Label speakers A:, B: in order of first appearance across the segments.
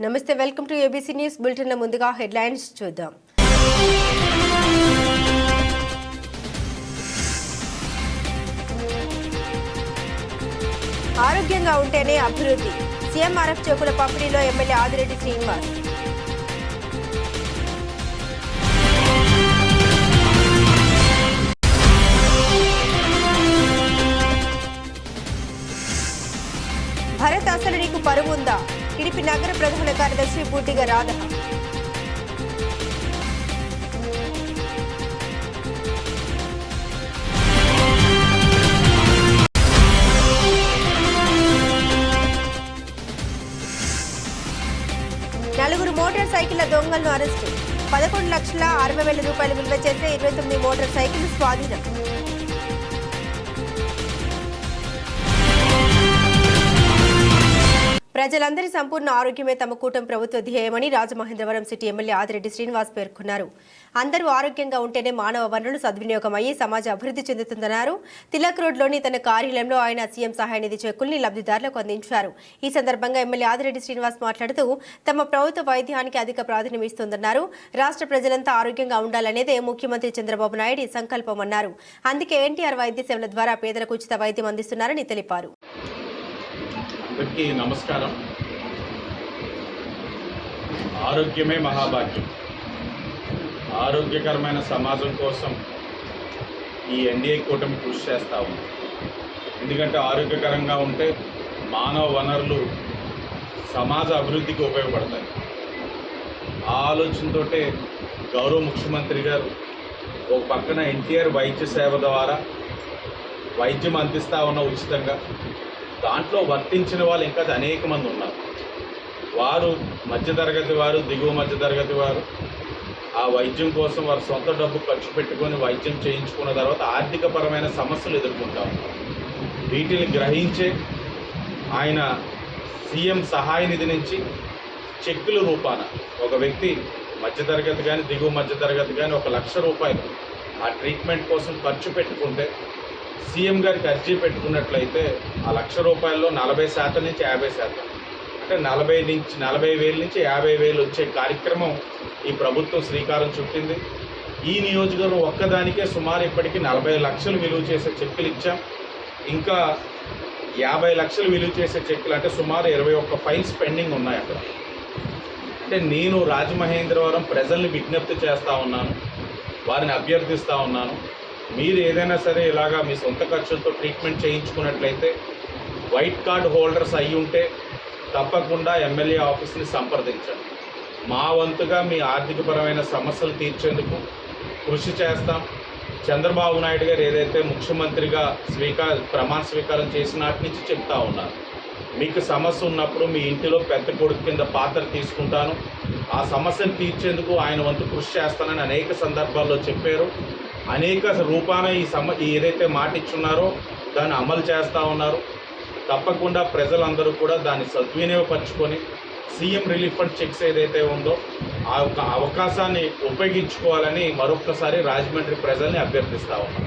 A: నమస్తే, welcome to ABC news bulletin. ముందుగా headlines చూద్దాం. ఆరోగ్యంగా ఉంటేనే అభివృద్ధి. సీఎంఆర్ఎఫ్ చెక్కుల పంపిణీలో ఎమ్మెల్యే ఆదిరెడ్డి శ్రీనివాస్. భరత్, అసలు నీకు పరువు ఉందా? టీడీపీ నగర ప్రధాన కార్యదర్శి బుడ్డిగ రాధ. నలుగురు మోటార్ సైకిళ్ల దొంగలను అరెస్టు. 11,60,000 రూపాయలు విలువ చేసే 29 మోటార్ సైకిళ్లు స్వాధీనం. ప్రజలందరి సంపూర్ణ ఆరోగ్యమే తమ కూటమి ప్రభుత్వ ధ్యేయమని రాజమహేంద్రవరం సిటీ ఎమ్మెల్యే ఆదిరెడ్డి శ్రీనివాస్ పేర్కొన్నారు. అందరూ ఆరోగ్యంగా ఉంటేనే మానవ వనరులు సద్వినియోగం అయ్యి సమాజ అభివృద్ధి చెందుతుందన్నారు. తిలక్ రోడ్లోని తన కార్యాలయంలో ఆయన సీఎం సహాయ నిధి చెక్కుల్ని లబ్ధిదారులకు అందించారు. ఈ సందర్భంగా ఎమ్మెల్యే ఆదిరెడ్డి శ్రీనివాస్ మాట్లాడుతూ తమ ప్రభుత్వ వైద్యానికి అధిక ప్రాధాన్యం ఇస్తుందన్నారు. రాష్ట్ర ప్రజలంతా ఆరోగ్యంగా ఉండాలనేదే ముఖ్యమంత్రి చంద్రబాబు నాయుడు సంకల్పమన్నారు. అందుకే ఎన్టీఆర్ వైద్య సేవల ద్వారా పేదలకు ఉచిత వైద్యం అందిస్తున్నారని తెలిపారు.
B: అందరికీ నమస్కారం. ఆరోగ్యమే మహాభాగ్యం. ఆరోగ్యకరమైన సమాజం కోసం ఈ ఎన్డీఏ కూటమి కృషి చేస్తూ ఉంది. ఎందుకంటే ఆరోగ్యకరంగా ఉంటే మానవ వనరులు సమాజ అభివృద్ధికి ఉపయోగపడతాయి. ఆ ఆలోచనతోటే గౌరవ ముఖ్యమంత్రి గారు ఒక పక్కన ఎన్టీఆర్ వైద్య సేవ ద్వారా వైద్యం అందిస్తూ ఉన్న ఉచితంగా, దాంట్లో వర్తించిన వాళ్ళు ఇంకా అనేక మంది ఉన్నారు. వారు మధ్యతరగతి వారు, దిగువ మధ్యతరగతి వారు ఆ వైద్యం కోసం వారు సొంత డబ్బు ఖర్చు పెట్టుకొని వైద్యం చేయించుకున్న తర్వాత ఆర్థికపరమైన సమస్యలు ఎదుర్కొంటా ఉన్నారు. వీటిని గ్రహించే ఆయన సీఎం సహాయ నిధి నుంచి చెక్కుల రూపాన ఒక వ్యక్తి మధ్యతరగతి కానీ దిగువ మధ్యతరగతి కానీ 1,00,000 రూపాయలు ఆ ట్రీట్మెంట్ కోసం ఖర్చు పెట్టుకుంటే సీఎం గారికి అర్జీ పెట్టుకున్నట్లయితే ఆ 1,00,000 రూపాయల్లో 40% నుంచి 50%, అంటే 40,000 నుంచి 50,000 వచ్చే కార్యక్రమం ఈ ప్రభుత్వం శ్రీకారం చుట్టింది. ఈ నియోజకవర్గం ఒక్కదానికే సుమారు ఇప్పటికీ 40 లక్షలు విలువ చేసే చెక్కులు ఇచ్చాం. ఇంకా 50 లక్షలు విలువ చేసే చెక్కులు, అంటే సుమారు 21 ఫైల్స్ పెండింగ్ ఉన్నాయి అక్కడ. అంటే నేను రాజమహేంద్రవరం ప్రజల్ని విజ్ఞప్తి చేస్తూ ఉన్నాను, వారిని అభ్యర్థిస్తూ ఉన్నాను. మీరు ఏదైనా సరే ఇలాగా మీ సొంత ఖర్చులతో ట్రీట్మెంట్ చేయించుకున్నట్లయితే వైట్ కార్డ్ హోల్డర్స్ అయ్యి ఉంటే తప్పకుండా ఎమ్మెల్యే ఆఫీస్ని సంప్రదించండి. మా వంతుగా మీ ఆర్థికపరమైన సమస్యలు తీర్చేందుకు కృషి చేస్తాం. చంద్రబాబు నాయుడు గారు ఏదైతే ముఖ్యమంత్రిగా ప్రమాణ స్వీకారం చేసిన నాటి నుంచి చెప్తా ఉన్నారు, మీకు సమస్య ఉన్నప్పుడు మీ ఇంటిలో పెద్ద కొడుకు కింద పాత్ర తీసుకుంటాను, ఆ సమస్యను తీర్చేందుకు ఆయన వంతు కృషి చేస్తానని అనేక సందర్భాల్లో చెప్పారు. అనేక రూపాన ఏదైతే మాట ఇచ్చున్నారో దాన్ని అమలు చేస్తూ ఉన్నారు. తప్పకుండా ప్రజలందరూ కూడా దాన్ని సద్వినియోగపరచుకొని సీఎం రిలీఫ్ ఫండ్ చెక్స్ ఏదైతే ఉందో ఆ అవకాశాన్ని ఉపయోగించుకోవాలని మరొక్కసారి రాజమండ్రి ప్రజల్ని అభ్యర్థిస్తూ ఉన్నాం.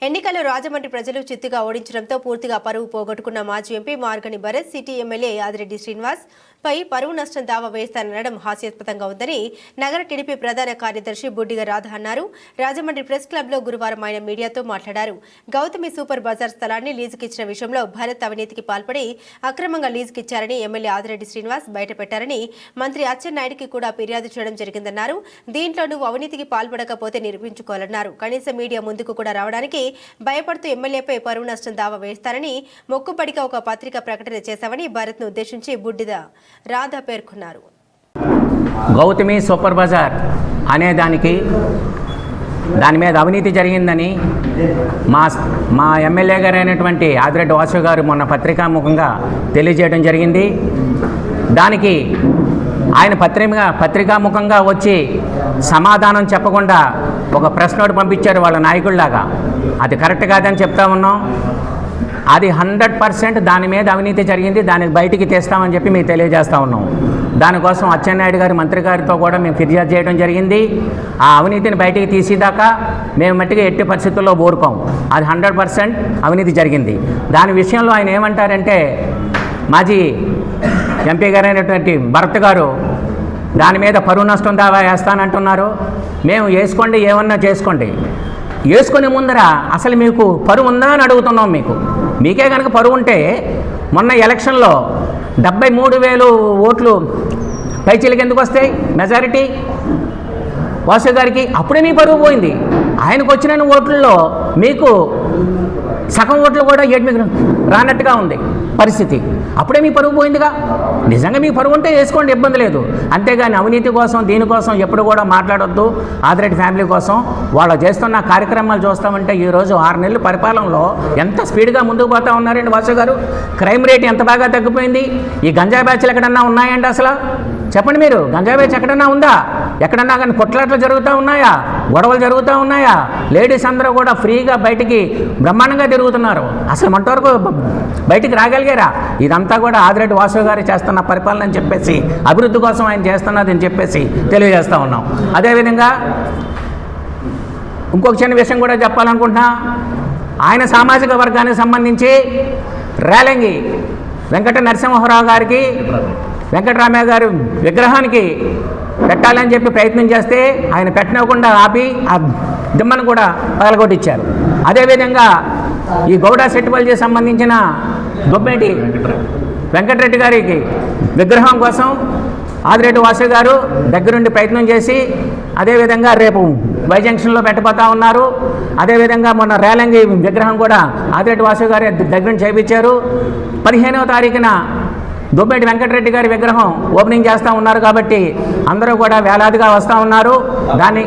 A: ఎన్నికల్లో రాజమండ్రి ప్రజలు చిత్తుగా ఓడించడంతో పూర్తిగా పరువు పోగొట్టుకున్న మాజీ MP Margani Bharat city MLA Adireddy Srinivas పై పరువు నష్టం దావా వేస్తానడం హాస్యాస్పదంగా ఉందని నగర టీడీపీ ప్రధాన కార్యదర్శి బుడ్డిగ రాధ అన్నారు. రాజమండ్రి ప్రెస్ క్లబ్లో గురువారం ఆయన మీడియాతో మాట్లాడారు. గౌతమి సూపర్ బజార్ స్థలాన్ని లీజుకిచ్చిన విషయంలో భరత్ అవినీతికి పాల్పడి అక్రమంగా లీజుకిచ్చారని ఎమ్మెల్యే ఆదిరెడ్డి శ్రీనివాస్ బయటపెట్టారని మంత్రి అచ్చెన్నాయుడికి కూడా ఫిర్యాదు చేయడం జరిగిందన్నారు. దీంట్లో నువ్వు అవినీతికి పాల్పడకపోతే నిరూపించుకోవాలన్నారు. కనీసం మీడియా ముందుకు కూడా రావడానికి భయపడుతూ ఎమ్మెల్యేపై పరువు నష్టం దావా వేస్తారని మొక్కుబడిగా ఒక పత్రిక ప్రకటన చేశామని భరత్ను ఉద్దేశించి బుడ్డిద రాధ పేర్కొన్నారు.
C: గౌతమి సూపర్ బజార్ అనే దాని మీద అవినీతి జరిగిందని మా ఎమ్మెల్యే గారు అయినటువంటి ఆదిరెడ్డి వాసు గారు మొన్న పత్రికాముఖంగా తెలియజేయడం జరిగింది. దానికి ఆయన పత్రికాముఖంగా వచ్చి సమాధానం చెప్పకుండా ఒక ప్రెస్ నోట్ పంపించారు వాళ్ళ నాయకుల్లాగా. అది కరెక్ట్ కాదని చెప్తా ఉన్నాం. అది 100% దాని మీద అవినీతి జరిగింది, దానికి బయటికి తీస్తామని చెప్పి మీకు తెలియజేస్తూ ఉన్నాం. దానికోసం అచ్చెన్నాయుడు గారి మంత్రి గారితో కూడా మేము ఫిర్యాదు చేయడం జరిగింది. ఆ అవినీతిని బయటికి తీసేదాకా మేము మట్టిగా ఎట్టి పరిస్థితుల్లో ఊరుకోం. అది 100% అవినీతి జరిగింది. దాని విషయంలో ఆయన ఏమంటారంటే, మాజీ ఎంపీ గారైనటువంటి భరత్ గారు దాని మీద పరువు నష్టం దావా వేస్తానంటున్నారు. మేము వేసుకోండి, ఏమన్నా చేసుకోండి. వేసుకునే ముందర అసలు మీకు పరువు ఉందా అని అడుగుతున్నాం. మీకే కనుక పరువు ఉంటే మొన్న ఎలక్షన్లో 73,000 ఓట్లు పైచీలకి ఎందుకు వస్తాయి మెజారిటీ వాసు గారికి? అప్పుడే మీ పరువు పోయింది. ఆయనకు వచ్చిన ఓట్లలో మీకు సగం ఓట్లు కూడా మీకు రానట్టుగా ఉంది పరిస్థితి. అప్పుడే మీ పరువు పోయిందిగా. నిజంగా మీ పరువు ఉంటే వేసుకోండి, ఇబ్బంది లేదు. అంతేగాని అవినీతి కోసం దీనికోసం ఎప్పుడు కూడా మాట్లాడొద్దు. ఆదిరెడ్డి ఫ్యామిలీ కోసం వాళ్ళు చేస్తున్న కార్యక్రమాలు చూస్తామంటే ఈరోజు 6 నెలల పరిపాలనలో ఎంత స్పీడ్గా ముందుకు పోతా ఉన్నారండి వాసు గారు. క్రైమ్ రేట్ ఎంత బాగా తగ్గిపోయింది. ఈ గంజా బ్యాచ్లు ఎక్కడన్నా ఉన్నాయండి? అసలు చెప్పండి మీరు, గంజా బ్యాచ్ ఎక్కడన్నా ఉందా? ఎక్కడన్నా కానీ కొట్లాట్లు జరుగుతూ ఉన్నాయా? గొడవలు జరుగుతూ ఉన్నాయా? లేడీస్ అందరూ కూడా ఫ్రీగా బయటికి బ్రహ్మాండంగా తిరుగుతున్నారు. అసలు మనవరకు బయటికి రాగలిగారా? ఇదంతా కూడా ఆదిరెడ్డి వాసు గారు చేస్తున్న పరిపాలన అని చెప్పేసి, అభివృద్ధి కోసం ఆయన చేస్తున్నది అని చెప్పేసి తెలియజేస్తూ ఉన్నాం. అదేవిధంగా ఇంకొక చిన్న విషయం కూడా చెప్పాలనుకుంటున్నా. ఆయన సామాజిక వర్గానికి సంబంధించి రేలంగి వెంకట నరసింహారావు గారికి, వెంకటరామయ్య గారి విగ్రహానికి పెట్టాలని చెప్పి ప్రయత్నం చేస్తే ఆయన పెట్టనివ్వకుండా ఆపి ఆ దిమ్మను కూడా పగలగొట్టించారు. అదేవిధంగా ఈ గౌడ సెట్టుబల్జీ సంబంధించిన దొబ్బేటి వెంకటరెడ్డి గారికి విగ్రహం కోసం ఆదిరెడ్డి వాసు గారు దగ్గరుండి ప్రయత్నం చేసి అదేవిధంగా రేపు వై జంక్షన్లో పెట్టబోతా ఉన్నారు. అదేవిధంగా మొన్న రేలంగి విగ్రహం కూడా ఆదిరెడ్డి వాసు గారి దగ్గరుండి చేయించారు. 15వ తారీఖున దొబ్బేటి వెంకటరెడ్డి గారి విగ్రహం ఓపెనింగ్ చేస్తూ ఉన్నారు. కాబట్టి అందరూ కూడా వేలాదిగా వస్తూ ఉన్నారు. దాన్ని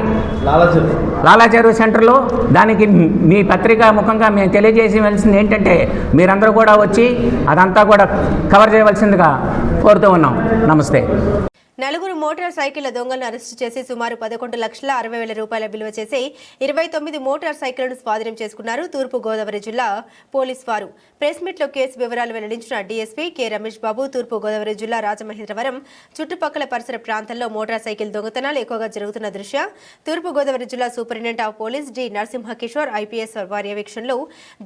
C: లాలాచెరువు సెంటర్లో దానికి మీ పత్రికా ముఖంగా మేము తెలియజేయవలసింది ఏంటంటే మీరందరూ కూడా వచ్చి అదంతా కూడా కవర్ చేయవలసిందిగా కోరుతూ ఉన్నాం. నమస్తే.
A: నలుగురు మోటార్ సైకిళ్ల దొంగలను అరెస్టు చేసి సుమారు 11,60,000 రూపాయల విలువ చేసి 29 మోటార్ సైకిళ్లను స్వాధీనం చేసుకున్నారు తూర్పు గోదావరి జిల్లా పోలీసు వారు. ప్రెస్ మీట్లో కేసు వివరాలు వెల్లడించిన డీఎస్పీ కె రమేష్ బాబు, తూర్పు గోదావరి జిల్లా రాజమహేంద్రవరం చుట్టుపక్కల పరిసర ప్రాంతాల్లో మోటార్ సైకిల్ దొంగతనాలు ఎక్కువగా జరుగుతున్న దృష్ట్యా తూర్పు గోదావరి జిల్లా superintendent of police D Narasimhakishore IPS పర్యవేక్షణలో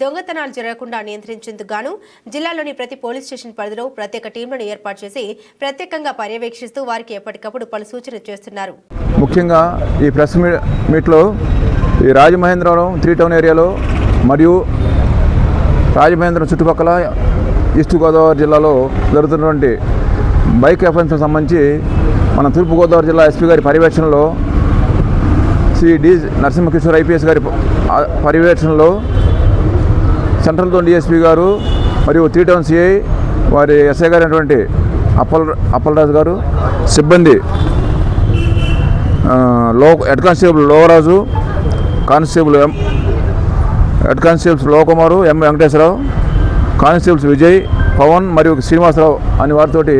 A: దొంగతనాలు జరగకుండా నియంత్రించేందుకు గాను జిల్లాలోని ప్రతి పోలీస్ స్టేషన్ పరిధిలో ప్రత్యేక టీంలను ఏర్పాటు చేసి ప్రత్యేకంగా పర్యవేక్షిస్తూ వారికి ఎప్పటికప్పుడు పలు సూచనలు చేస్తున్నారు.
D: ముఖ్యంగా ఈ ప్రెస్ మీట్లో ఈ రాజమహేంద్రవరం 3 టౌన్ ఏరియాలో మరియు రాజమహేంద్రం చుట్టుపక్కల ఈస్ట్ గోదావరి జిల్లాలో జరుగుతున్నటువంటి బైక్ అఫెన్స్కి సంబంధించి మన తూర్పు గోదావరి జిల్లా ఎస్పీ గారి పర్యవేక్షణలో శ్రీ డి నరసింహకిషోర్ ఐపీఎస్ గారి పర్యవేక్షణలో సెంట్రల్ జోన్ డిఎస్పీ గారు మరియు 3 టౌన్ సిఐ వారి ఎస్ఐ గారు అయినటువంటి అప్పలరాజు గారు, సిబ్బంది head constable Lovaraju, head constables Lokumaru, M Venkateswararao, constables Vijay, Pavan మరియు శ్రీనివాసరావు అని వారితోటి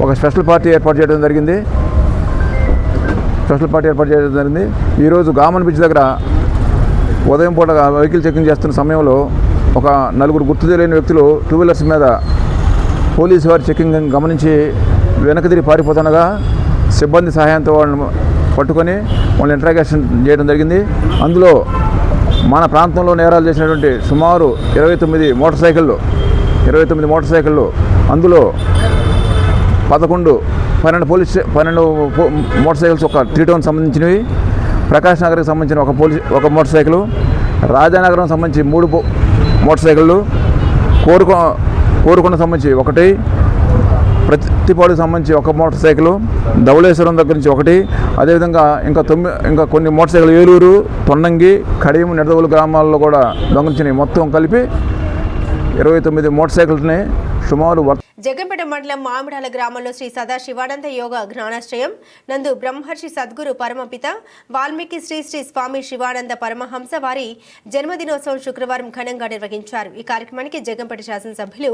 D: ఒక స్పెషల్ పార్టీ ఏర్పాటు చేయడం జరిగింది. ఈరోజు గామన్ బీచ్ దగ్గర ఉదయం పూట వెహికల్ చెకింగ్ చేస్తున్న సమయంలో ఒక 4 గుర్తు తెలియని వ్యక్తులు 2 వీలర్స్ మీద పోలీసు వారి చెకింగ్ గమనించి వెనక్కి తిరిగి పారిపోతుండగా సిబ్బంది సహాయంతో వాళ్ళని పట్టుకొని వాళ్ళని ఇంట్రాగేషన్ చేయడం జరిగింది. అందులో మన ప్రాంతంలో నేరాలు చేసినటువంటి సుమారు 29 మోటార్ సైకిళ్ళు అందులో 12 మోటార్ సైకిల్స్ ఒక 3 టౌన్ సంబంధించినవి, ప్రకాష్ నగర్కి సంబంధించిన ఒక మోటార్ సైకిల్, రాజానగరం సంబంధించి 3 మోటార్ సైకిళ్ళు, కోరుకొండ సంబంధించి 1, ప్రతిపాడుకు సంబంధించి 1 మోటార్ సైకిల్, ధవళేశ్వరం దగ్గర నుంచి 1, అదేవిధంగా ఇంకా కొన్ని మోటార్ సైకిల్ ఏలూరు, తొండంగి, కడియం, నిడదవోలు గ్రామాల్లో కూడా దొంగలించినవి. మొత్తం కలిపి 29 మోటార్ సైకిల్స్ని సుమారు
A: జగంపేట మండలం మామిడాల గ్రామంలో శ్రీ సదాశివానంద యోగ జ్ఞానాశ్రయం నందు బ్రహ్మర్షి సద్గురు పరమపిత వాల్మీకి శ్రీ స్వామి శివానంద పరమహంస వారి జన్మదినోత్సవం శుక్రవారం ఘనంగా నిర్వహించారు. ఈ కార్యక్రమానికి జగంపేట శాసనసభ్యులు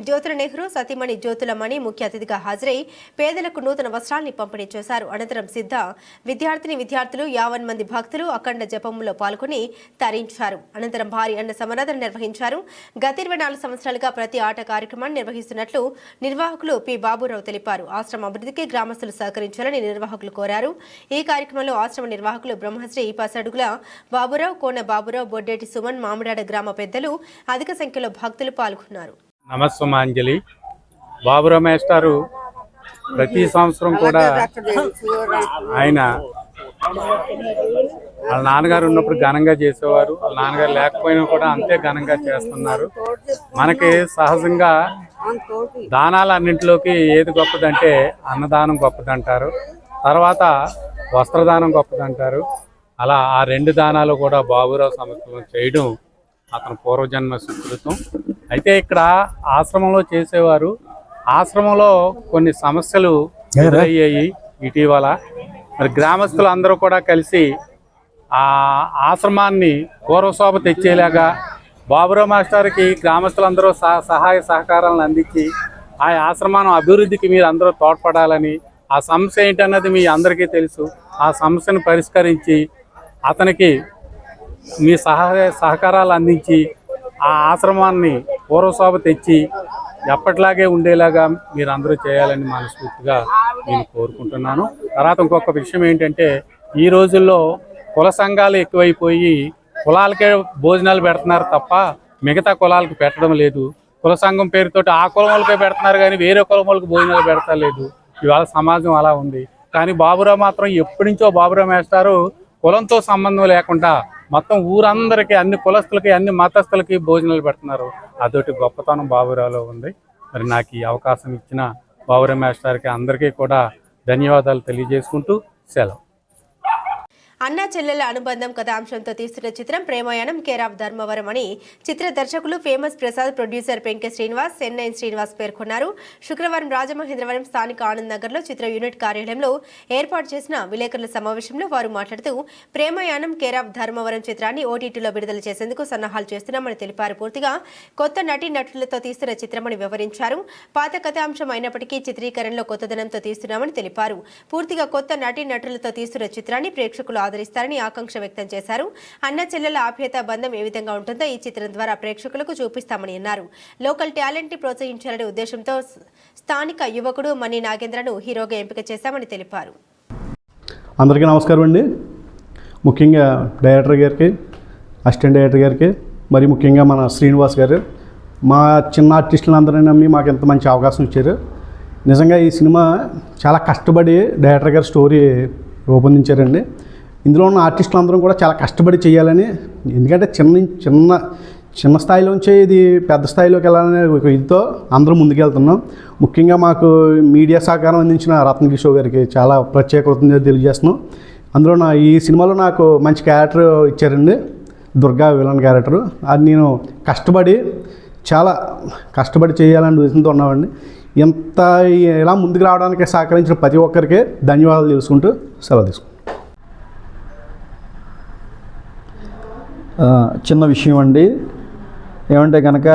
A: జ్యోతుల నెహ్రూ, సతీమణి జ్యోతులమణి ముఖ్య అతిథిగా హాజరై పేదలకు నూతన వస్త్రాల్ని పంపిణీ చేశారు. అనంతరం సిద్ధ విద్యార్థులు 50 మంది భక్తులు అఖండ జపంలో పాల్గొని తరించారు. అనంతరం భారీ అన్న సమరాధన నిర్వహించారు. గత 24 సంవత్సరాలుగా ప్రతి ఆట కార్యక్రమాన్ని నిర్వహిస్తున్నట్లు నిర్వాహకులు పి బాబురావు తెలిపారు. ఆశ్రమ అభివృద్ధికి గ్రామస్తులు సహకరించాలని నిర్వాహకులు కోరారు. ఈ కార్యక్రమంలో ఆశ్రమ నిర్వాహకులు బ్రహ్మశ్రీ పసడుగుల బాబురావు, కోన బాబురావు, బొడ్డేటి సుమన్, మామిడాడ గ్రామ పెద్దలు అధిక సంఖ్యలో భక్తులు పాల్గొన్నారు.
E: నమస్సుమాంజలి. బాబురావు మేస్టారు ప్రతి సంవత్సరం కూడా ఆయన వాళ్ళ నాన్నగారు ఉన్నప్పుడు ఘనంగా చేసేవారు, వాళ్ళ నాన్నగారు లేకపోయినా కూడా అంతే ఘనంగా చేస్తున్నారు. మనకి సహజంగా దానాలన్నింటిలోకి ఏది గొప్పదంటే అన్నదానం గొప్పదంటారు, తర్వాత వస్త్రదానం గొప్పదంటారు. అలా ఆ రెండు దానాలు కూడా బాబురావు సమక్షంలో చేయడం అతను పూర్వజన్మ సుకృతం. అయితే ఇక్కడ ఆశ్రమంలో చేసేవారు, ఆశ్రమంలో కొన్ని సమస్యలు ఎదురయ్యాయి ఇటీవల. మరి గ్రామస్తులు అందరూ కూడా కలిసి ఆ ఆశ్రమాన్ని పూర్వశోభ తెచ్చేలాగా బాబురావు మాస్టర్కి గ్రామస్తులందరూ సహాయ సహకారాలను అందించి ఆ ఆశ్రమాన్ని అభివృద్ధికి మీరు అందరూ తోడ్పడాలని, ఆ సమస్య ఏంటన్నది మీ అందరికీ తెలుసు, ఆ సమస్యను పరిష్కరించి అతనికి మీ సహకారాలు అందించి ఆ ఆశ్రమాన్ని పూర్వశోభ తెచ్చి ఎప్పటిలాగే ఉండేలాగా మీరు అందరూ చేయాలని మనస్ఫూర్తిగా నేను కోరుకుంటున్నాను. తర్వాత ఇంకొక విషయం ఏంటంటే, ఈ రోజుల్లో కుల సంఘాలు ఎక్కువైపోయి కులాలకే భోజనాలు పెడుతున్నారు తప్ప మిగతా కులాలకు పెట్టడం లేదు. కుల సంఘం పేరుతోటి ఆ కులం వాళ్ళకే పెడుతున్నారు కానీ వేరే కులం వాళ్ళకి భోజనాలు పెడతలేదు. ఇవాళ సమాజం అలా ఉంది. కానీ బాబురావు మాత్రం ఎప్పటి నుంచో బాబురావు మాస్టారు కులంతో సంబంధం లేకుండా మొత్తం ఊరందరికీ, అన్ని కులస్తులకి, అన్ని మతస్థులకి భోజనాలు పెడుతున్నారు. అదొకటి గొప్పతనం బాబురావులో ఉంది. మరి నాకు ఈ అవకాశం ఇచ్చిన బాబురావు మాస్టర్కి అందరికీ కూడా ధన్యవాదాలు తెలియజేసుకుంటూ సెలవు.
A: అన్నా చెల్లెల అనుబంధం కథాంశంతో తీస్తున్న చిత్రం ప్రేమాయణం కేర్ ఆఫ్ ధర్మవరం అని చిత్ర దర్శకులు famous Prasad, producer Penke Srinivas, NIN Srinivas పేర్కొన్నారు. శుక్రవారం రాజమహేంద్రవరం స్థానిక ఆనంద్ నగర్లో చిత్ర యూనిట్ కార్యాలయంలో ఏర్పాటు చేసిన విలేకరుల సమావేశంలో వారు మాట్లాడుతూ ప్రేమాయణం కేర్ ఆఫ్ ధర్మవరం చిత్రాన్ని ఓటీటీలో విడుదల చేసేందుకు సన్నాహాలు చేస్తున్నామని తెలిపారు. పూర్తిగా కొత్త నటీనటులతో తీస్తున్న చిత్రమని వివరించారు. పాత కథాంశం అయినప్పటికీ చిత్రీకరణలో కొత్తదనంతో తీస్తున్నామని తెలిపారు. పూర్తిగా కొత్త నటీనటులతో తీస్తున్న చిత్రాన్ని ప్రేక్షకులు ఆదరిస్తారని ఆకాంక్ష వ్యక్తం చేశారు. అన్న చెల్లెల ఆప్యాయత బంధం ఏ విధంగా ఉంటుందో ఈ చిత్రం ద్వారా ప్రేక్షకులకు చూపిస్తామని అన్నారు. లోకల్ టాలెంట్ ని ప్రోత్సహించాలనే ఉద్దేశంతో స్థానిక యువకుడు మణి నాగేంద్రను హీరోగా ఎంపిక చేశామని తెలిపారు.
F: అందరికీ నమస్కారం అండి. ముఖ్యంగా డైరెక్టర్ గారికి, అసిస్టెంట్ డైరెక్టర్ గారికి, మరి ముఖ్యంగా మన శ్రీనివాస్ గారు, మా చిన్న ఆర్టిస్టులందరినీ నమ్మి మాకు ఎంత మంచి అవకాశం ఇచ్చారు. నిజంగా ఈ సినిమా చాలా కష్టపడి డైరెక్టర్ గారు స్టోరీ రూపొందించారండి. ఇందులో ఉన్న ఆర్టిస్టులు అందరం కూడా చాలా కష్టపడి చేయాలని, ఎందుకంటే చిన్న స్థాయిలోంచే ఇది పెద్ద స్థాయిలోకి వెళ్ళాలనే ఒక ఇదితో అందరం ముందుకెళ్తున్నాం. ముఖ్యంగా మాకు మీడియా సహకారం అందించిన రత్నకిషోర్ గారికి చాలా ప్రత్యేక కృతజ్ఞతలు తెలియజేస్తున్నాం. అందులో ఈ సినిమాలో నాకు మంచి క్యారెక్టర్ ఇచ్చారండి, దుర్గా విలన్ క్యారెక్టరు. అది నేను చాలా కష్టపడి చేయాలని ఉద్దేశంతో ఉన్నామండి. ఇలా ముందుకు రావడానికి సహకరించిన ప్రతి ఒక్కరికి ధన్యవాదాలు తెలుసుకుంటూ సెలవు తీసుకుంటాం.
G: చిన్న విషయం అండి. ఏమంటే కనుక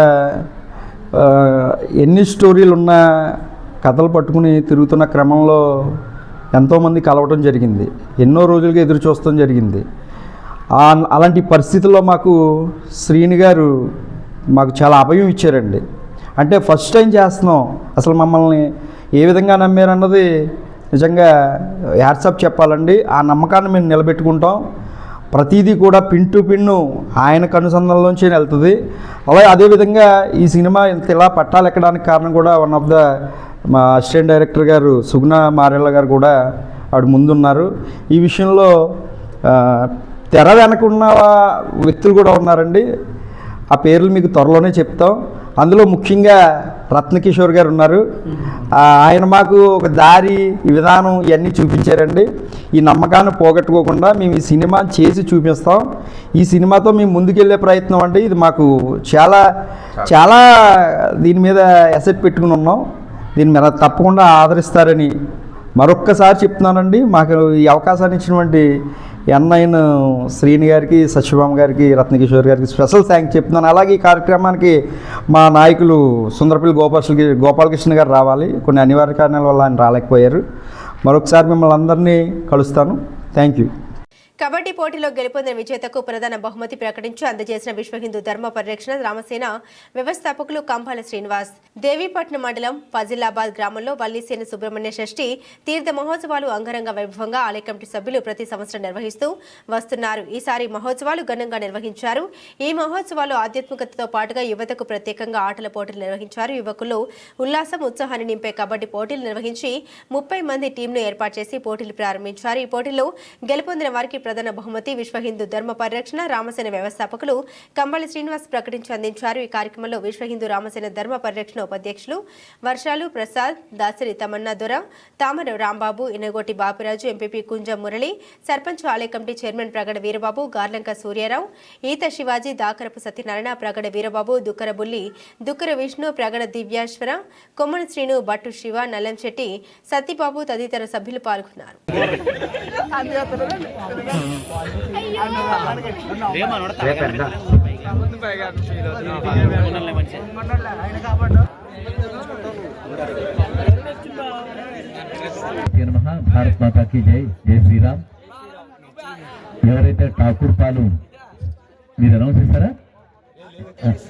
G: ఎన్ని స్టోరీలు ఉన్న కథలు పట్టుకుని తిరుగుతున్న క్రమంలో ఎంతోమంది కలవటం జరిగింది, ఎన్నో రోజులుగా ఎదురు చూడటం జరిగింది. అలాంటి పరిస్థితుల్లో మాకు శ్రీని గారు మాకు చాలా అభయం ఇచ్చారండి. అంటే ఫస్ట్ టైం చేస్తున్నాం, అసలు మమ్మల్ని ఏ విధంగా నమ్మారన్నది నిజంగా హ్యాట్సాప్ చెప్పాలండి. ఆ నమ్మకాన్ని మేము నిలబెట్టుకుంటాం. ప్రతిదీ కూడా పిన్ టు పిన్ను ఆయన కనుసంధానంలోంచి వెళ్తుంది. అలాగే అదేవిధంగా ఈ సినిమా ఇలా పట్టాలెక్కడానికి కారణం కూడా వన్ ఆఫ్ ద మా అసిస్టెంట్ డైరెక్టర్ గారు సుగుణ మారెళ్ళ గారు కూడా ఆవిడ ముందున్నారు. ఈ విషయంలో తెర వెనకున్న వ్యక్తులు కూడా ఉన్నారండి. ఆ పేర్లు మీకు త్వరలోనే చెప్తాం. అందులో ముఖ్యంగా రత్నకిషోర్ గారు ఉన్నారు. ఆయన మాకు ఒక దారి, విధానం ఇవన్నీ చూపించారండి. ఈ నమ్మకాన్ని పోగొట్టుకోకుండా మేము ఈ సినిమా చేసి చూపిస్తాం. ఈ సినిమాతో మేము ముందుకెళ్ళే ప్రయత్నం అంటే ఇది మాకు చాలా దీని మీద ఎసెట్ పెట్టుకుని ఉన్నాం. దీని మీద తప్పకుండా ఆదరిస్తారని మరొక్కసారి చెప్తున్నానండి. మాకు ఈ అవకాశాన్ని ఇచ్చినటువంటి ఎన్ఐన్ శ్రీని గారికి, సత్యభామ గారికి, రత్నకిషోర్ గారికి స్పెషల్ థ్యాంక్స్ చెప్తున్నాను. అలాగే ఈ కార్యక్రమానికి మా నాయకులు సుందరపల్లి గోపాలకృష్ణ గారు రావాలి, కొన్ని అనివార్య కారణాల వల్ల ఆయన రాలేకపోయారు. మరొకసారి మిమ్మల్ని అందరినీ కలుస్తాను. Thank you.
A: కబడ్డీ పోటీలో గెలుపొందిన విజేతకు ప్రధాన బహుమతి ప్రకటించి అందజేసిన విశ్వ హిందూ ధర్మ పరిరక్షణ రామసేన వ్యవస్థాపకులు కంపాల శ్రీనివాస్. దేవీపట్నం మండలం ఫజిలాబాద్ గ్రామంలో వల్లీసేన సుబ్రహ్మణ్య షష్ఠి తీర్థ మహోత్సవాలు అంగరంగ వైభవంగా ఆలయ కమిటీ సభ్యులు ప్రతి సంవత్సరం నిర్వహిస్తూ వస్తున్నారు. ఈసారి మహోత్సవాలు ఘనంగా నిర్వహించారు. ఈ మహోత్సవాలు ఆధ్యాత్మికతతో పాటుగా యువతకు ప్రత్యేకంగా ఆటల పోటీలు నిర్వహించారు. యువకులు ఉల్లాసం ఉత్సాహాన్ని నింపే కబడ్డీ పోటీలు నిర్వహించి 30 మంది టీంను ఏర్పాటు చేసి పోటీలు ప్రారంభించారు. ఈ పోటీలో గెలుపొందిన వారికి ప్రధాన బహుమతి విశ్వ హిందూ ధర్మ పరిరక్షణ రామసేన వ్యవస్థాపకులు కంబాలి శ్రీనివాస్ ప్రకటించి అందించారు. ఈ కార్యక్రమంలో విశ్వ హిందూ రామసేన ధర్మ పరిరక్షణ ఉపాధ్యక్షులు వర్షాలు ప్రసాద్, దాసరి తమన్నా దొర, తామర రాంబాబు, ఇనగోటి బాపిరాజు, ఎంపీపీ కుంజం మురళి, సర్పంచ్ ఆలయ కమిటీ చైర్మన్ ప్రగడ వీరబాబు, గార్లంక సూర్యారావు, ఈత శివాజీ, దాకరపు సత్యనారాయణ, ప్రగడ వీరబాబు, దుక్కర బుల్లి, దుక్కర విష్ణు, ప్రగడ దివ్యాశ్వర, కొమ్మన శ్రీను, బట్టు శివ, నల్లంశెట్టి, సత్యబాబు తదితర సభ్యులు పాల్గొన్నారు.
H: భారత్ మాతా కీ జై, జై శ్రీరామ్. ఎవరైతే ఠాకూర్ పాలు మీరు అనౌన్స్ చేస్తారా,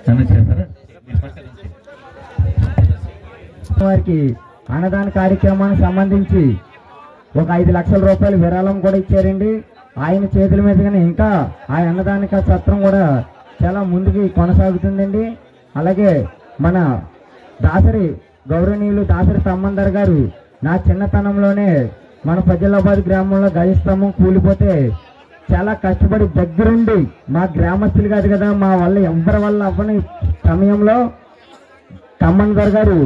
H: అనౌన్స్ చేస్తారా?
I: వారికి అన్నదాన కార్యక్రమానికి సంబంధించి ఒక 5 లక్షల రూపాయలు విరాళం కూడా ఇచ్చారండి. ఆయన చేతుల మీదుగానే ఇంకా ఆ అన్నదానిక సత్రం కూడా చాలా ముందుకి కొనసాగుతుందండి. అలాగే మన దాసరి గౌరవనీయులు దాసరి తమ్మందర్ గారు నా చిన్నతనంలోనే మన ఫజిలాబాద్ గ్రామంలో గజస్తంభం కూలిపోతే చాలా కష్టపడి దగ్గరుండి, మా గ్రామస్తులు కాదు కదా, మా వల్ల ఎవరి వల్ల అవ్వని సమయంలో తమ్మందర్ గారు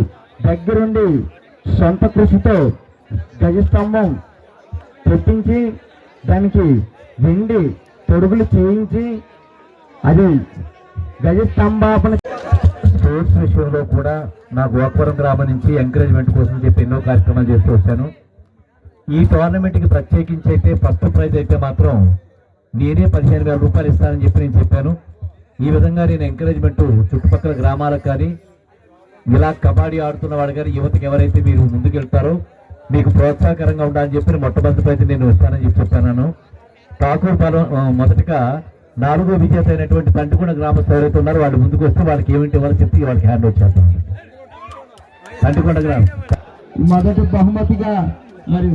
I: దగ్గరుండి సొంత కృషితో గజస్తంభం పెట్టించి దానికి వెండి తొడుగులు చేయించి అది గజస్తంభాపన.
H: స్పోర్ట్స్ విషయంలో కూడా నా గోకవరం గ్రామం నుంచి ఎంకరేజ్మెంట్ కోసం చెప్పి ఎన్నో కార్యక్రమాలు చేస్తూ వచ్చాను. ఈ టోర్నమెంట్కి ప్రత్యేకించి అయితే ఫస్ట్ ప్రైజ్ అయితే మాత్రం నేనే 15,000 రూపాయలు ఇస్తానని చెప్పి నేను చెప్పాను. ఈ విధంగా నేను ఎంకరేజ్మెంట్ చుట్టుపక్కల గ్రామాలకు కానీ ఇలా కబడ్డీ ఆడుతున్న వాడు కానీ యువతకి ఎవరైతే మీరు ముందుకెళ్తారో మీకు ప్రోత్సాహకరంగా ఉండాలని చెప్పి మొట్టమొదటి ప్రైజ్ నేను ఇస్తానని చెప్పి చెప్పాను. ఠాకూర్ పాలెం మొదటిగా 4వ విజేత అయినటువంటి తంటికొండ గ్రామస్తులు ఎవరైతే ఉన్నారో వాళ్ళు ముందుకు వస్తే వాళ్ళకి ఏమిటి ఇవ్వాలో చెప్పి వాళ్ళకి హ్యాండ్ ఓవర్ చేస్తాం. తంటికొండ గ్రామం
I: మొదటి బహుమతిగా మరి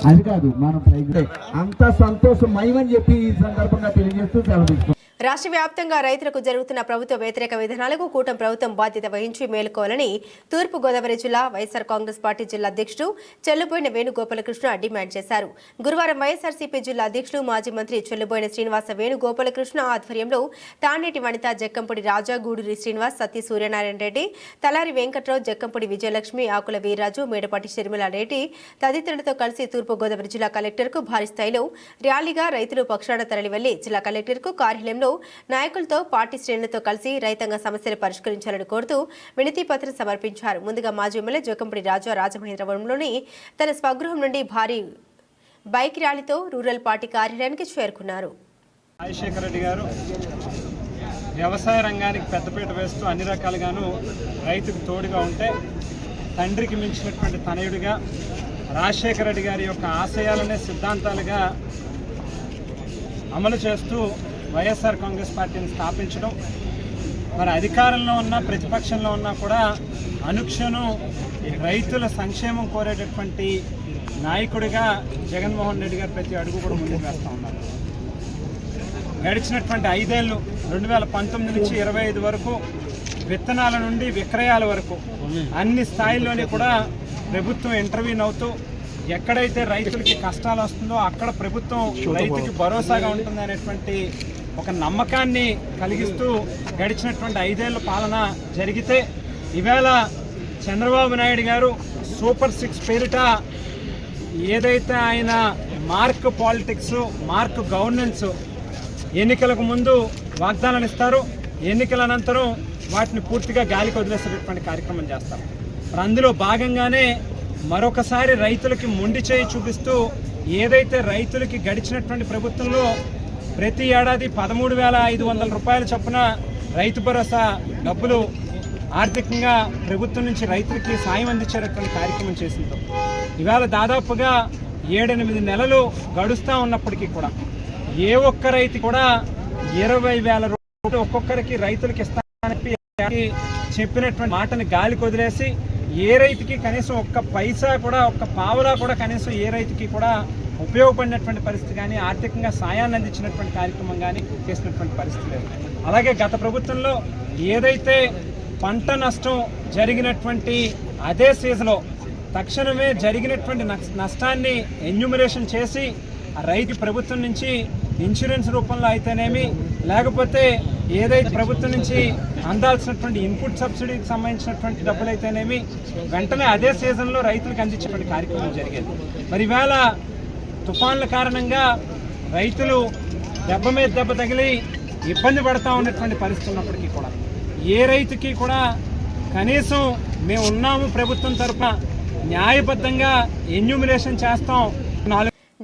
I: అది కాదు మన ప్రైజ్ అంత సంతోషమయమని చెప్పి ఈ సందర్భంగా తెలియజేస్తూ సెలవు.
A: రాష్ట్ర వ్యాప్తంగా రైతులకు జరుగుతున్న ప్రభుత్వ వ్యతిరేక విధానాలకు కూటమి ప్రభుత్వం బాధ్యత వహించి మేలుకోవాలని తూర్పు గోదావరి జిల్లా వైఎస్ఆర్ కాంగ్రెస్ పార్టీ జిల్లా అధ్యక్షుడు చెల్లుబోయిన వేణుగోపాలకృష్ణ డిమాండ్ చేశారు. గురువారం వైఎస్ఆర్సీపీ జిల్లా అధ్యక్షులు మాజీ మంత్రి చెల్లుబోయిన శ్రీనివాస వేణుగోపాలకృష్ణ ఆధ్వర్యంలో తానేటి వనిత, జక్కంపూడి రాజా, గూడూరి శ్రీనివాస్, సత్య సూర్యనారాయణ రెడ్డి, తలారి వెంకట్రావు, జక్కంపూడి విజయలక్ష్మి, ఆకుల వీర్రాజు, మేడపాటి షర్మిల రెడ్డి తదితరులతో కలిసి తూర్పు గోదావరి జిల్లా కలెక్టర్కు భారీ స్థాయిలో ర్యాలీగా రైతులు పక్షాన తరలి వెళ్లి జిల్లా కలెక్టర్కు కార్యాలయంలో నాయకులతో పార్టీ శ్రేణులతో కలిసి రైతాంగ సమస్యలు పరిష్కరించాలని కోరుతూ వినతి పత్రం సమర్పించారు. ముందుగా మాజీ ఎమ్మెల్యే జోకంపూడి రాజా రాజమహేంద్రవరంలోని తన స్వగృహం నుండి భారీ బైక్ ర్యాలీతో రూరల్ పార్టీ కార్యాలయానికి చేరుకున్నారు.
J: రాజశేఖర రెడ్డి గారు వ్యవసాయ రంగానికి పెద్దపీట వేస్తూ అన్ని రకాలుగాను రైతుకు తోడుగా ఉంటే తండ్రికి మించినటువంటి తనయుడిగా రాజశేఖర రెడ్డి గారి యొక్క ఆశయాలనే సిద్ధాంతాలుగా అమలు చేస్తూ వైఎస్ఆర్ కాంగ్రెస్ పార్టీని స్థాపించడం, మరి అధికారంలో ఉన్న ప్రతిపక్షంలో ఉన్నా కూడా అనుక్షణం రైతుల సంక్షేమం కోరేటటువంటి నాయకుడిగా జగన్మోహన్ రెడ్డి గారు ప్రతి అడుగు కూడా ముందుకు వేస్తూ ఉన్నారు. గడిచినటువంటి 5 ఏళ్ళు 2019 నుంచి 25 వరకు విత్తనాల నుండి విక్రయాల వరకు అన్ని స్థాయిల్లోనే కూడా ప్రభుత్వం ఇంటర్వ్యూన్ అవుతూ ఎక్కడైతే రైతులకి కష్టాలు వస్తుందో అక్కడ ప్రభుత్వం రైతుకి భరోసాగా ఉంటుంది అనేటువంటి ఒక నమ్మకాన్ని కలిగిస్తూ గడిచినటువంటి 5 ఏళ్ల పాలన జరిగితే ఈవేళ చంద్రబాబు నాయుడు గారు సూపర్ 6 పేరిట ఏదైతే ఆయన మార్క్ పాలిటిక్స్, మార్క్ గవర్నెన్స్ ఎన్నికలకు ముందు వాగ్దానాలు ఇస్తారు, ఎన్నికల అనంతరం వాటిని పూర్తిగా గాలికి వదిలేసేటటువంటి కార్యక్రమం చేస్తారు. అందులో భాగంగానే మరొకసారి రైతులకి మొండి చేయి చూపిస్తూ ఏదైతే రైతులకి గడిచినటువంటి ప్రభుత్వంలో ప్రతి ఏడాది 13,500 రూపాయల చొప్పున రైతు భరోసా డబ్బులు ఆర్థికంగా ప్రభుత్వం నుంచి రైతులకి సాయం అందించేటటువంటి కార్యక్రమం చేసింది. ఇవాళ దాదాపుగా 7-8 నెలలు గడుస్తూ ఉన్నప్పటికీ కూడా ఏ ఒక్క రైతు కూడా 20,000 రూపాయలు ఒక్కొక్కరికి రైతులకు ఇస్తానని చెప్పినటువంటి మాటని గాలికి వదిలేసి ఏ రైతుకి కనీసం ఒక్క పైసా కూడా, ఒక్క పావలా కూడా కనీసం ఏ రైతుకి కూడా ఉపయోగపడినటువంటి పరిస్థితి కానీ, ఆర్థికంగా సాయాన్ని అందించినటువంటి కార్యక్రమం కానీ చేసినటువంటి పరిస్థితి లేదు. అలాగే గత ప్రభుత్వంలో ఏదైతే పంట నష్టం జరిగినటువంటి అదే సీజన్లో తక్షణమే జరిగినటువంటి నష్టాన్ని ఎన్యూమరేషన్ చేసి ఆ రైతు ప్రభుత్వం నుంచి ఇన్సూరెన్స్ రూపంలో అయితేనేమి, లేకపోతే ఏదైతే ప్రభుత్వం నుంచి అందాల్సినటువంటి ఇన్పుట్ సబ్సిడీకి సంబంధించినటువంటి డబ్బులు అయితేనేమి వెంటనే అదే సీజన్లో రైతులకు అందించేటువంటి కార్యక్రమం జరిగేది. మరి ఇవాళ తుఫాన్ల కారణంగా రైతులు దెబ్బ మీద దెబ్బ తగిలి ఇబ్బంది పడతా ఉన్నటువంటి పరిస్థితి ఉన్నప్పటికీ కూడా ఏ రైతుకి కూడా కనీసం మేము ఉన్నాము ప్రభుత్వం తరఫున న్యాయబద్ధంగా ఎన్యూమినేషన్ చేస్తాం.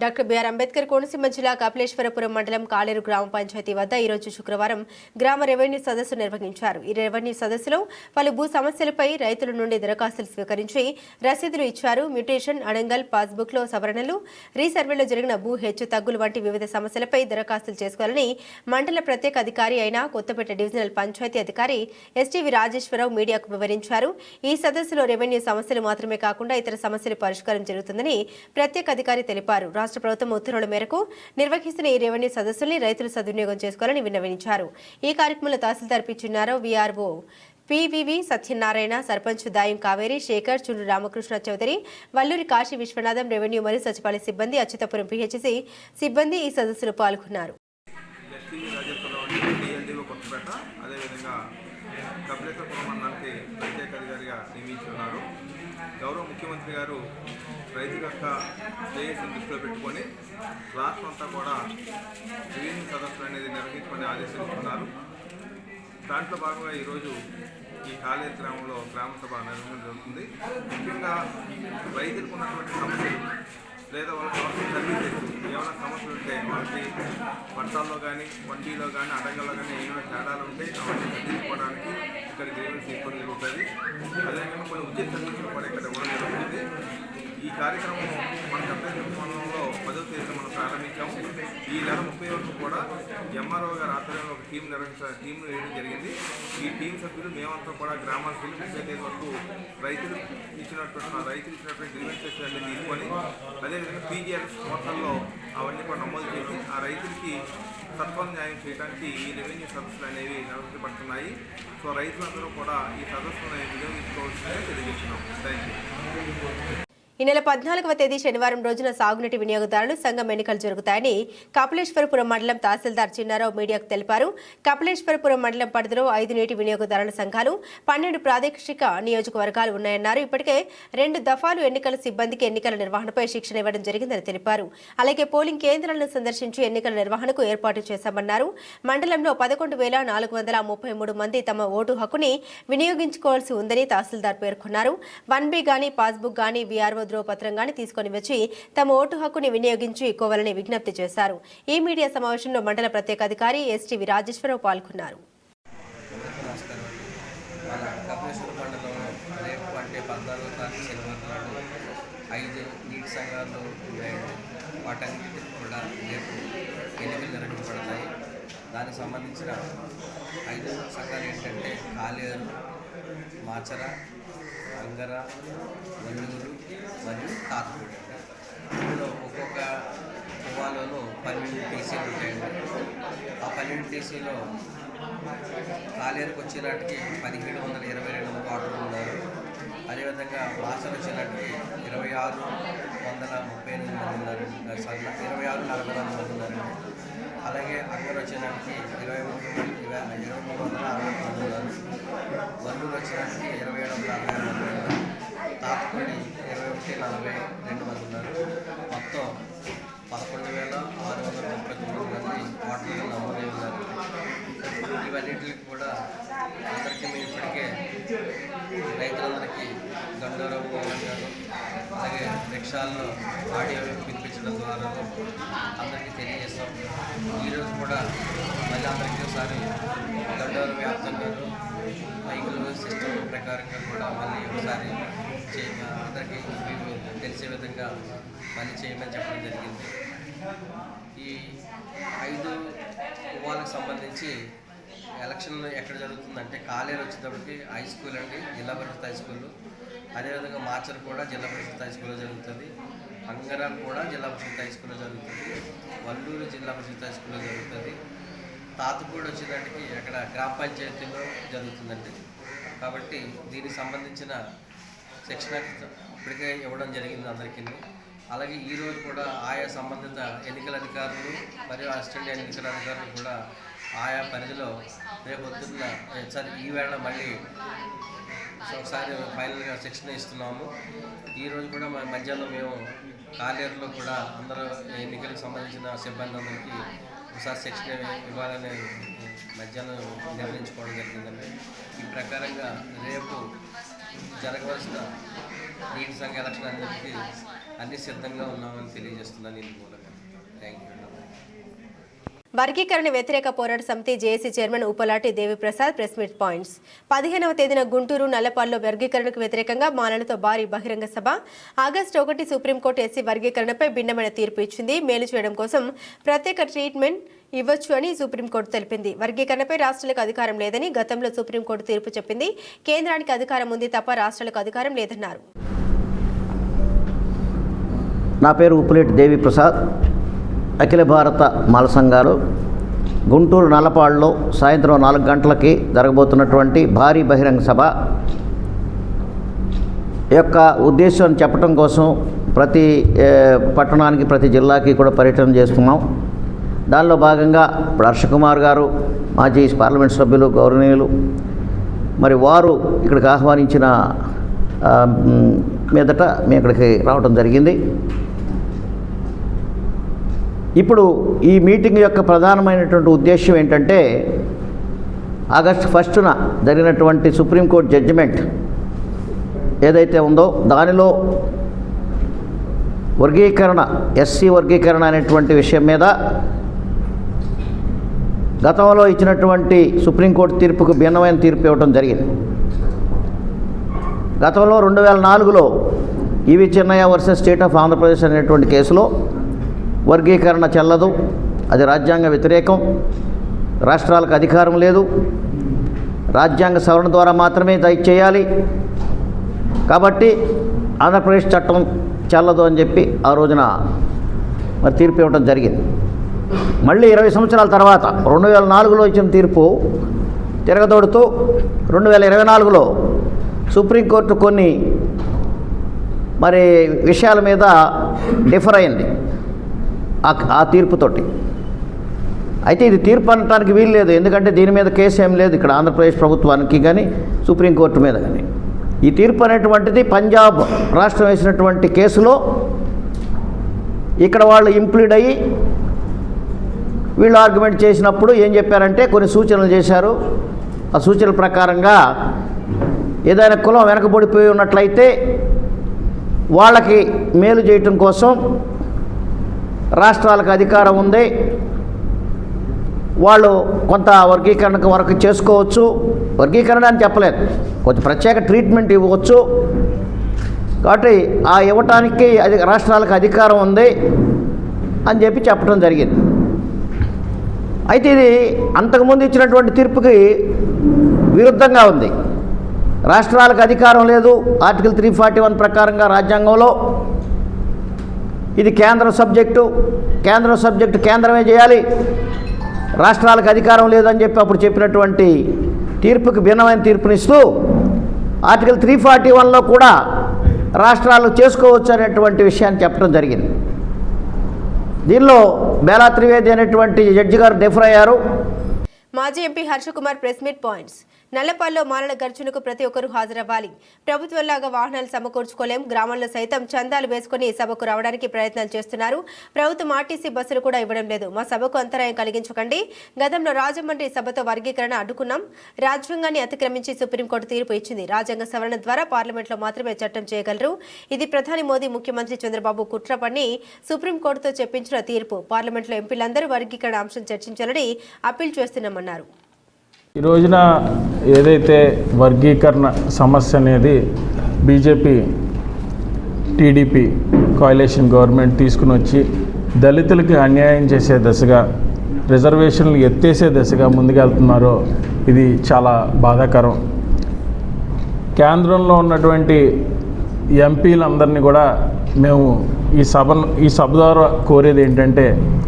A: డాక్టర్ బిఆర్ అంబేద్కర్ కోనసీమ జిల్లా కపిలేశ్వరపురం మండలం కాలేరు గ్రామ పంచాయతీ వద్ద ఈరోజు శుక్రవారం గ్రామ రెవెన్యూ సదస్సు నిర్వహించారు. ఈ రెవెన్యూ సదస్సులో పలు భూ సమస్యలపై రైతుల నుండి దరఖాస్తులు స్వీకరించి రసీదులు ఇచ్చారు. మ్యూటేషన్, అడంగల్, పాస్బుక్లో సవరణలు, రీసర్వేలో జరిగిన భూ హెచ్చు తగ్గులు వంటి వివిధ సమస్యలపై దరఖాస్తులు చేసుకోవాలని మండల ప్రత్యేక అధికారి అయిన కొత్తపేట డివిజనల్ పంచాయతీ అధికారి ఎస్టీవీ రాజేశ్వరరావు మీడియాకు వివరించారు. ఈ సదస్సులో రెవెన్యూ సమస్యలు మాత్రమే కాకుండా ఇతర సమస్యల పరిష్కారం జరుగుతుందని ప్రత్యేక అధికారి తెలిపారు. రాష్ట్ర ప్రభుత్వం ఉత్తర్వుల మేరకు నిర్వహిస్తున్న ఈ రెవెన్యూ సదస్సుల్ని రైతులు సద్వినియోగం చేసుకోవాలని విన్నవించారు. ఈ కార్యక్రమంలో తహసీల్దార్ పిచ్చున్నారో, వీఆర్ఓ పివివి సత్యనారాయణ, సర్పంచ్ దాయం కావేరి, శేఖర్, చుండ్రు రామకృష్ణ చౌదరి, వల్లూరి కాశీ విశ్వనాథం, రెవెన్యూ మరియు సచివాలయ సిబ్బంది, అచ్యుతపురం పిహెచ్సి సిబ్బంది ఈ సదస్సులో పాల్గొన్నారు.
D: గౌరవ ముఖ్యమంత్రి గారు రైతుల యొక్క శ్రేయస్సును దృష్టిలో పెట్టుకొని రాష్ట్రం అంతా కూడా రెవెన్యూ సదస్సులు అనేది నిర్వహించమని ఆదేశిస్తున్నారు. దాంట్లో భాగంగా ఈరోజు ఈ కాలేరు గ్రామంలో గ్రామ సభ నిర్వహించడం జరుగుతుంది. ముఖ్యంగా రైతులకు ఉన్నటువంటి సమస్యలు లేదా వాళ్ళ కావాల్సిన సర్వీసెస్ ఏమైనా సమస్యలు ఉంటే వాళ్ళకి పట్టాల్లో కానీ, వడ్డీలో కానీ, అడంగల్లో కానీ ఏమైనా తేడాలు ఉంటే అవన్నీ తగ్గించుకోవడానికి ఇక్కడ గ్రీవెన్స్ తీసుకోవడం జరుగుతుంది. అదేవిధంగా కొన్ని ఉద్యోగ సర్వీసులు కూడా ఇక్కడ ఇవ్వడం జరుగుతుంది. ఈ కార్యక్రమం మన కపిలేశ్వరం మండలంలో 10వ తేదీన మనం ప్రారంభించాము. ఈ నెల 30 వరకు కూడా ఎంఆర్ఓ గారి ఆధ్వర్యంలో ఒక టీం వేయడం జరిగింది. ఈ టీం సభ్యులు మేమంతా కూడా గ్రామాలకు వెళ్ళి 30వ తేదీ వరకు రైతులు ఇచ్చినటువంటి గ్రీవెన్సెస్ అన్ని తీసుకొని అదేవిధంగా పీజీఆర్ఎస్ పోర్టల్లో అవన్నీ కూడా నమోదు చేసి ఆ రైతులకి సత్వర న్యాయం చేయడానికి ఈ రెవెన్యూ సదస్సులు అనేవి నిర్వహించబడుతున్నాయి. సో రైతులందరూ కూడా ఈ సదస్సులను వినియోగించుకోవాల్సిందిగా తెలియజేస్తున్నాం. Thank you.
A: ఈ నెల 14వ తేదీ శనివారం రోజున సాగునీటి వినియోగదారులు సంఘం ఎన్నికలు జరుగుతాయని కపిలేశ్వరపురం మండలం తహసీల్దార్ చిన్నారావు మీడియాకు తెలిపారు. కపిలేశ్వరపురం మండలం పరిధిలో 5 నీటి వినియోగదారుల సంఘాలు, 12 ప్రాదేశిక నియోజకవర్గాలు ఉన్నాయన్నారు. ఇప్పటికే 2 దఫాలు ఎన్నికల సిబ్బందికి ఎన్నికల నిర్వహణపై శిక్షణ ఇవ్వడం జరిగిందని తెలిపారు. అలాగే పోలింగ్ కేంద్రాలను సందర్శించి ఎన్నికల నిర్వహణకు ఏర్పాటు చేశామన్నారు. మండలంలో 11,433 మంది తమ ఓటు హక్కుని వినియోగించుకోవాల్సి ఉందని తహసీల్దార్ పేర్కొన్నారు. 1B గానీ, పాస్బుక్ గానీ, వీఆర్ఓ ధ్రువపత్రం గానీ తీసుకొని వచ్చి తమ ఓటు హక్కుని వినియోగించుకోవాలని విజ్ఞప్తి చేశారు. ఈ మీడియా సమావేశంలో మండల ప్రత్యేక అధికారి ఎస్టీవీ రాజేశ్వరరావు పాల్గొన్నారు.
K: కపిలేశ్వరం మండలంలో రేపు అంటే 14వ తారీఖు శనివారం నాడు 5 నీటి సంఘాలు ఉన్నాయండి. వాటన్నిటికి కూడా రేపు ఎన్నికలు నిర్వహించబడతాయి. దానికి సంబంధించిన 5 సంఘాలు ఏంటంటే కాలేరు, మాచర, అంగర, వల్లూరు మరియు తాతపూడి. ఇందులో ఒక్కొక్క పువ్వాలలో 12 టీసీలు ఉంటాయండి. ఆ 12 టీసీలో కాలేరుకు వచ్చేలాంటికి 1722 ఓటర్లు ఉన్నారు. అదేవిధంగా మాసలు వచ్చేలాంటికి 2638 మంది ఉన్నారు. 2644 మంది ఉన్నారండి. అలాగే అంగర్ వచ్చేలాంటికి 2360 మంది ఉన్నారు. వల్లూరు వచ్చేలాంటికి 2760 మంది ఉన్నారు. తాతపూడి 2142 మంది ఉన్నారు. మొత్తం 11,639 మంది ఓటర్లు నమోదై ఉన్నారు. ఇవన్నిటికి కూడా అందరికీ మేము ఇప్పటికే రైతులందరికీ గండోరావు మోహన్ గారు అలాగే రిక్షాల్లో ఆడియో వినిపించడం ద్వారా అందరికీ తెలియజేస్తాం. ఈరోజు కూడా మళ్ళీ అందరికీ ఒకసారి గండోరావు వ్యాప్తంగా మైకులు సిస్టమ్ ప్రకారంగా కూడా మళ్ళీ ఒకసారి అందరికీ తెలిసే విధంగా పని చేయమని చెప్పడం జరిగింది. ఈ 5 కులాలకు సంబంధించి ఎలక్షన్ ఎక్కడ జరుగుతుందంటే కాలేరు వచ్చేటప్పటికి హై స్కూల్ అండి, జిల్లా పరిషత్ హై స్కూల్. అదేవిధంగా మార్చర్ కూడా జిల్లా పరిషత్ హై స్కూల్లో జరుగుతుంది. అంగరాలు కూడా జిల్లా పరిషత్ హై స్కూల్లో జరుగుతుంది. వల్లూరు జిల్లా పరిషత్ హై స్కూల్లో జరుగుతుంది. తాతుపూడి వచ్చేటప్పటికి అక్కడ గ్రామ పంచాయతీలో జరుగుతుందండి. కాబట్టి దీనికి సంబంధించిన శిక్షణ ఇప్పటికే ఇవ్వడం జరిగింది అందరికీ. అలాగే ఈరోజు కూడా ఆయా సంబంధిత ఎన్నికల అధికారులు మరియు అసిస్టెంట్ ఎన్నికల అధికారులు కూడా ఆయా పరిధిలో రేపు పొద్దున్న ఈవేళ మళ్ళీ ఒకసారి ఫైనల్గా శిక్షణ ఇస్తున్నాము. ఈరోజు కూడా మధ్యాహ్నం మేము కాలేరులో కూడా అందరూ ఎన్నికలకు సంబంధించిన సిబ్బంది అందరికీ ఒకసారి శిక్షణ ఇవ్వాలని మధ్యాహ్నం నిర్ణయించుకోవడం జరిగిందండి. ఈ ప్రకారంగా రేపు జరగవలసిన నీటి సంఘ ఎలక్షన్ అందరికీ అన్ని సిద్ధంగా ఉన్నామని తెలియజేస్తున్నాను. ఈ మూలంగా థ్యాంక్ యూ.
A: వర్గీకరణ వ్యతిరేక పోరాట సమితి JAC chairman Upalati Deviprasad press meet points. 15వ తేదీన గుంటూరు నల్లపాడులో వర్గీకరణకు వ్యతిరేకంగా మాలలతో భారీ బహిరంగ సభ. ఆగస్టు 1 సుప్రీంకోర్టు ఎస్సీ వర్గీకరణపై భిన్నమైన తీర్పు ఇచ్చింది. మేలు చేయడం కోసం ప్రత్యేక ట్రీట్మెంట్ ఇవ్వచ్చు అని సుప్రీంకోర్టు తెలిపింది. వర్గీకరణపై రాష్ట్రాలకు అధికారం లేదని గతంలో సుప్రీంకోర్టు తీర్పు చెప్పింది. కేంద్రానికి అధికారం ఉంది తప్ప రాష్ట్రాలకు అధికారం లేదన్నారు.
L: నా పేరు ఉపలేటి దేవిప్రసాద్. అఖిల భారత మాల సంఘాలు గుంటూరు నల్లపాడులో సాయంత్రం 4 గంటలకి జరగబోతున్నటువంటి భారీ బహిరంగ సభ యొక్క ఉద్దేశం చెప్పడం కోసం ప్రతి పట్టణానికి ప్రతి జిల్లాకి కూడా పర్యటన చేస్తున్నాం. దానిలో భాగంగా ఇప్పుడు హర్షకుమార్ గారు మాజీ పార్లమెంట్ సభ్యులు గౌరవనీయులు మరి వారు ఇక్కడికి ఆహ్వానించిన మీదట మేము ఇక్కడికి రావడం జరిగింది. ఇప్పుడు ఈ మీటింగ్ యొక్క ప్రధానమైనటువంటి ఉద్దేశం ఏంటంటే ఆగస్టు 1న జరిగినటువంటి సుప్రీంకోర్టు జడ్జిమెంట్ ఏదైతే ఉందో దానిలో వర్గీకరణ ఎస్సీ వర్గీకరణ అనేటువంటి విషయం మీద గతంలో ఇచ్చినటువంటి సుప్రీంకోర్టు తీర్పుకు భిన్నమైన తీర్పు ఇవ్వడం జరిగింది. గతంలో 2004లో E V Chennaiah versus state of Andhra Pradesh అనేటువంటి కేసులో వర్గీకరణ చెల్లదు, అది రాజ్యాంగ వ్యతిరేకం, రాష్ట్రాలకు అధికారం లేదు, రాజ్యాంగ సవరణ ద్వారా మాత్రమే చేయాలి, కాబట్టి ఆంధ్రప్రదేశ్ చట్టం చెల్లదు అని చెప్పి ఆ రోజున మరి తీర్పు ఇవ్వడం జరిగింది. మళ్ళీ 20 సంవత్సరాల తర్వాత 2004లో ఇచ్చిన తీర్పు తిరగదోడుతూ 2024లో సుప్రీంకోర్టు కొన్ని మరి విషయాల మీద డిఫర్ అయింది ఆ తీర్పుతోటి. అయితే ఇది తీర్పు అనడానికి వీలు లేదు, ఎందుకంటే దీని మీద కేసు ఏం లేదు ఇక్కడ ఆంధ్రప్రదేశ్ ప్రభుత్వానికి కానీ సుప్రీంకోర్టు మీద కానీ. ఈ తీర్పు అనేటువంటిది పంజాబ్ రాష్ట్రం వేసినటువంటి కేసులో ఇక్కడ వాళ్ళు ఇంప్లీడ్ అయ్యి వీళ్ళు ఆర్గ్యుమెంట్ చేసినప్పుడు ఏం చెప్పారంటే కొన్ని సూచనలు చేశారు. ఆ సూచనల ప్రకారంగా ఏదైనా కులం వెనకబడిపోయి ఉన్నట్లయితే వాళ్ళకి మేలు చేయటం కోసం రాష్ట్రాలకు అధికారం ఉంది, వాళ్ళు కొంత వర్గీకరణకు వరకు చేసుకోవచ్చు, వర్గీకరణ అని చెప్పలేదు, కొంచెం ప్రత్యేక ట్రీట్మెంట్ ఇవ్వచ్చు, కాబట్టి ఆ ఇవ్వటానికి రాష్ట్రాలకు అధికారం ఉంది అని చెప్పి చెప్పడం జరిగింది. అయితే ఇది అంతకుముందు ఇచ్చినటువంటి తీర్పుకి విరుద్ధంగా ఉంది. రాష్ట్రాలకు అధికారం లేదు, ఆర్టికల్ 341 ప్రకారంగా రాజ్యాంగంలో ఇది కేంద్ర సబ్జెక్టు కేంద్రమే చేయాలి, రాష్ట్రాలకు అధికారం లేదని చెప్పి అప్పుడు చెప్పినటువంటి తీర్పుకి భిన్నమైన తీర్పునిస్తూ ఆర్టికల్ 341లో కూడా రాష్ట్రాలు చేసుకోవచ్చు అనేటువంటి విషయాన్ని చెప్పడం జరిగింది. దీనిలో బేలా త్రివేది అనేటువంటి జడ్జి గారు డిఫర్ అయ్యారు.
A: మాజీ MP Harshakumar press meet points. నల్లపాడులో మాలల గర్జనకు ప్రతి ఒక్కరూ హాజరవ్వాలి. ప్రభుత్వంలాగా వాహనాలు సమకూర్చుకోలేం, గ్రామాల్లో సైతం చందాలు వేసుకుని సభకు రావడానికి ప్రయత్నాలు చేస్తున్నారు. ప్రభుత్వం ఆర్టీసీ బస్సులు కూడా ఇవ్వడం లేదు. మా సభకు అంతరాయం కలిగించకండి. గతంలో రాజమండ్రి సభతో వర్గీకరణ అడ్డుకున్నాం. రాజ్యాంగాన్ని అతిక్రమించి సుప్రీంకోర్టు తీర్పు ఇచ్చింది. రాజ్యాంగ సవరణ ద్వారా పార్లమెంట్లో మాత్రమే చట్టం చేయగలరు. ఇది ప్రధాని మోదీ, ముఖ్యమంత్రి చంద్రబాబు కుట్ర పని సుప్రీంకోర్టుతో చెప్పించిన తీర్పు. పార్లమెంట్లో ఎంపీలందరూ వర్గీకరణ అంశం చర్చించాలని అప్పీల్ చేస్తున్నామన్నారు.
M: ఈ రోజున ఏదైతే వర్గీకరణ సమస్య అనేది బీజేపీ టీడీపీ కోalition గవర్నమెంట్ తీసుకుని వచ్చి దళితులకి అన్యాయం చేసే దశగా రిజర్వేషన్లు ఎత్తేసే దశగా ముందుకెళ్తున్నారో ఇది చాలా బాధాకరం. కేంద్రంలో ఉన్నటువంటి ఎంపీలందరినీ కూడా మేము ఈ సభ ద్వారా కోరేది ఏంటంటే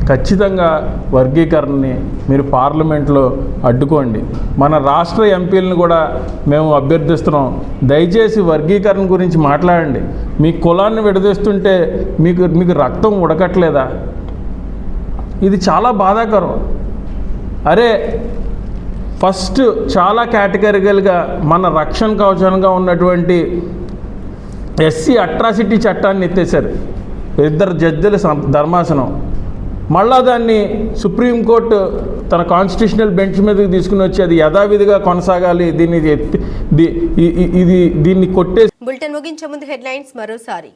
M: ఖచ్చితంగా వర్గీకరణని మీరు పార్లమెంట్లో అడ్డుకోండి. మన రాష్ట్ర ఎంపీలను కూడా మేము అభ్యర్థిస్తున్నాం, దయచేసి వర్గీకరణ గురించి మాట్లాడండి. మీ కులాన్ని విడదీస్తుంటే మీకు రక్తం ఉడకట్లేదా? ఇది చాలా బాధాకరం. అరే ఫస్ట్ చాలా కేటగిరికల్గా మన రక్షణ కవచంగా ఉన్నటువంటి ఎస్సీ అట్రాసిటీ చట్టాన్ని ఎత్తేసారు 2 జడ్జిల ధర్మాసనం. మళ్ళా దాన్ని సుప్రీంకోర్టు తన కాన్స్టిట్యూషనల్ బెంచ్ మీదకి తీసుకుని వచ్చి అది యథావిధిగా కొనసాగాలి, దీన్ని కొట్టే.
A: బులెటిన్ ముగించే ముందు హెడ్లైన్స్ మరోసారి.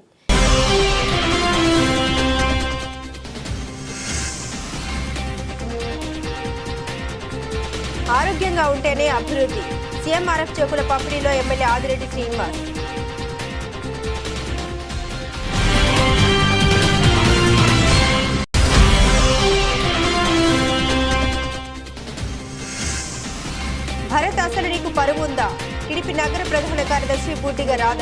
A: ఆరోగ్యంగా ఉంటేనే అభివృద్ధి. సీఎంఆర్ఎఫ్ చెక్కుల పంపిణీలో ఎమ్మెల్యే ఆదిరెడ్డి శ్రీనివాస్. భరత్ అసలు నీకు పరువు ఉందా? టీడీపీ నగర ప్రధాన కార్యదర్శి బుడ్డిగ రాధ.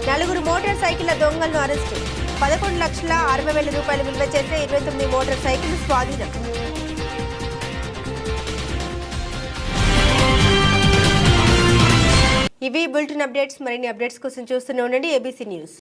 A: నలుగురు మోటార్ సైకిళ్ల దొంగలను అరెస్టు. 11,60,60,000 రూపాయలు విలువ చేసే 29 మోటార్ సైకిళ్లు స్వాధీనం. ఇవి బులెటిన్ అప్డేట్స్. మరిన్ని అప్డేట్స్ కోసం చూస్తూనే ఉండండి ABC న్యూస్.